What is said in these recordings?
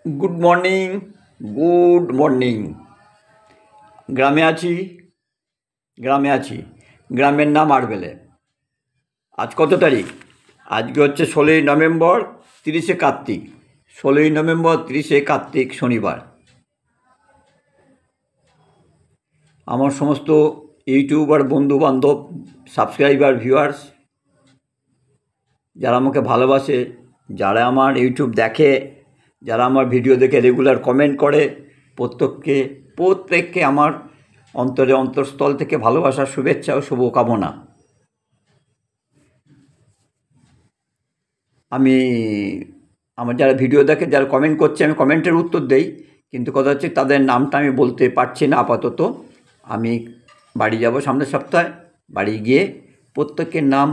Good morning, good morning. গ্রামে আছি, গ্রামের নাম আড়বেলে। আজ কত তারিখ? আজকে হচ্ছে 16ই নভেম্বর, 30শে কার্তিক। 16ই নভেম্বর, 30শে কার্তিক, শনিবার। আমার সমস্ত ইউটিউবার বন্ধুবান্ধব, সাবস্ক্রাইবার, ভিউয়ার্স, যারা আমাকে ভালোবাসে, যারা আমার ইউটিউব দেখে, যারা আমার ভিডিও দেখে রেগুলার কমেন্ট করে, প্রত্যেককে আমার অন্তরস্থল থেকে ভালোবাসার শুভেচ্ছা ও শুভকামনা। আমি আমার যারা ভিডিও দেখে, যারা কমেন্ট করছে, আমি কমেন্টের উত্তর দেই, কিন্তু কথা হচ্ছে তাদের নামটা আমি বলতে পারছি না আপাতত। আমি বাড়ি যাব সামনের সপ্তাহে, বাড়ি গিয়ে প্রত্যেকের নাম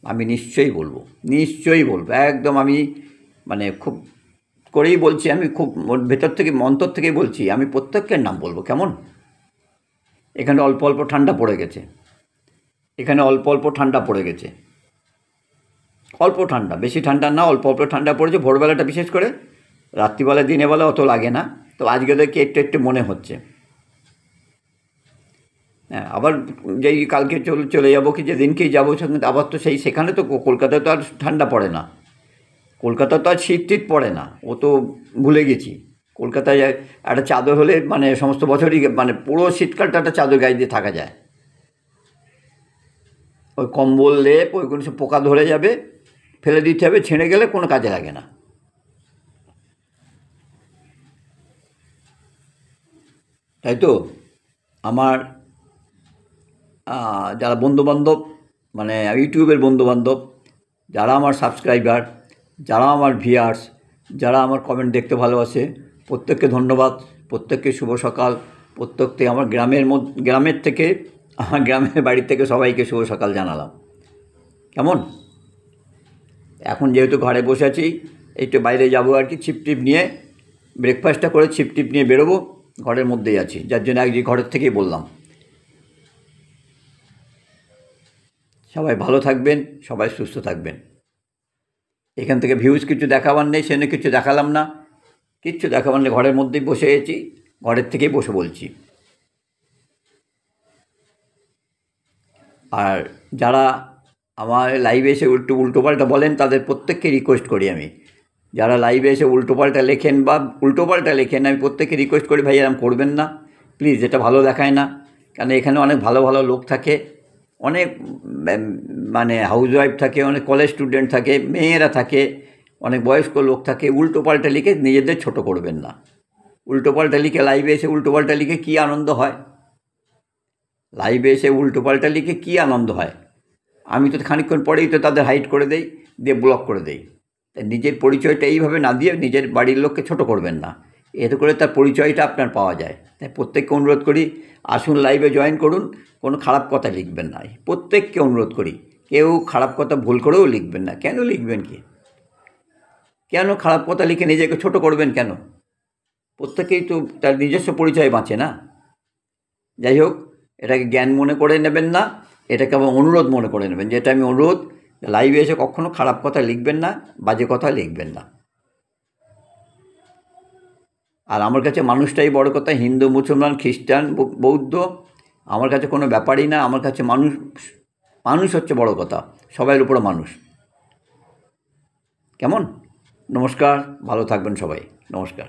আমি নিশ্চয়ই বলবো, একদম। আমি মানে খুব করেই বলছি, আমি খুব ভেতর থেকে, অন্তর থেকেই বলছি, আমি প্রত্যেকের নাম বলবো। কেমন? এখানে অল্প অল্প ঠান্ডা পড়ে গেছে, অল্প ঠান্ডা, বেশি ঠান্ডা না, অল্প অল্প ঠান্ডা পড়েছে। ভোরবেলাটা বিশেষ করে, রাত্রিবেলা দিনের বেলা অত লাগে না। তো আজকে দেখি একটু একটু মনে হচ্ছে। হ্যাঁ, আবার যেই কালকে চলে যাবো, কি যেদিনকেই যাবো, আবার তো সেখানে তো কলকাতায় তো আর ঠান্ডা পড়ে না, কলকাতা তো আর শীত পড়ে না, ও তো ভুলে গেছি। কলকাতায় একটা চাদর হলে মানে সমস্ত বছরই, মানে পুরো শীতকালটা একটা চাদর গায়ে দিয়ে থাকা যায়। ওই কম্বল লেপ ওইগুলো সব পোকা ধরে যাবে, ফেলে দিতে হবে, ছেড়ে গেলে কোনো কাজে লাগে না। তাই তো আমার যারা বন্ধুবান্ধব, মানে ইউটিউবের বন্ধুবান্ধব, যারা আমার সাবস্ক্রাইবার, যারা আমার ভিউয়ার্স, যারা আমার কমেন্ট দেখতে ভালোবাসে, প্রত্যেককে ধন্যবাদ, প্রত্যেককে শুভ সকাল। প্রত্যেককে আমার গ্রামের থেকে, আমার গ্রামের বাড়ি থেকে সবাইকে শুভ সকাল জানালাম। কেমন? এখন যেহেতু ঘরে বসে আছি, একটু বাইরে যাবো আর কি, ছিপ নিয়ে, ব্রেকফাস্টটা করে ছিপ নিয়ে বেরোবো। ঘরের মধ্যেই আছি, যার জন্য আজকে ঘরের থেকেই বললাম। সবাই ভালো থাকবেন, সবাই সুস্থ থাকবেন। এখান থেকে ভিউজ কিছু দেখাবার নেই, সেজন্য কিছু দেখালাম না, কিচ্ছু দেখাবার নেই। ঘরের মধ্যেই বসে আছি, ঘরের থেকেই বসে বলছি। আর যারা আমার লাইভে এসে উল্টোপাল্টা বলেন, তাদের প্রত্যেককে রিকোয়েস্ট করি আমি, যারা লাইভে এসে উল্টোপাল্টা লেখেন, আমি প্রত্যেককে রিকোয়েস্ট করি, ভাই এরকম করবেন না প্লিজ, এটা ভালো দেখায় না। কারণ এখানে অনেক ভালো ভালো লোক থাকে, অনেক মানে হাউসওয়াইফ থাকে, অনেক কলেজ স্টুডেন্ট থাকে, মেয়েরা থাকে, অনেক বয়স্ক লোক থাকে। উল্টোপাল্টা লিখে নিজেদের ছোট করবেন না। উল্টোপাল্টা লিখে লাইভে এসে উল্টোপাল্টা লিখে কী আনন্দ হয়? লাইভে এসে উল্টোপাল্টা লিখে কী আনন্দ হয়? আমি তো খানিকক্ষণ পরেই তো তাদের হাইড করে দেই, দিয়ে ব্লক করে দেই। তাই নিজের পরিচয়টা এইভাবে না দিয়ে নিজের বাড়ির লোককে ছোট করবেন না, এতে করে তার পরিচয়টা আপনার পাওয়া যায়। তাই প্রত্যেককে অনুরোধ করি, আসুন লাইভে জয়েন করুন, কোনো খারাপ কথা লিখবেন না। প্রত্যেককে অনুরোধ করি, কেউ খারাপ কথা ভুল করেও লিখবেন না। কেন লিখবেন? কি কেন খারাপ কথা লিখে নিজেকে ছোট করবেন কেন? প্রত্যেকেই তো তার নিজস্ব পরিচয় বাঁচে না। যাই হোক, এটাকে জ্ঞান মনে করে নেবেন না, এটাকে আমার অনুরোধ মনে করে নেবেন, যে এটা আমি অনুরোধ, লাইভে এসে কখনও খারাপ কথা লিখবেন না, বাজে কথা লিখবেন না। আর আমার কাছে মানুষটাই বড় কথা, হিন্দু, মুসলমান, খ্রিস্টান, বৌদ্ধ, আমার কাছে কোনো ব্যাপারই না। আমার কাছে মানুষ হচ্ছে বড় কথা, সবাইয়ের উপরে মানুষ। কেমন? নমস্কার, ভালো থাকবেন সবাই। নমস্কার।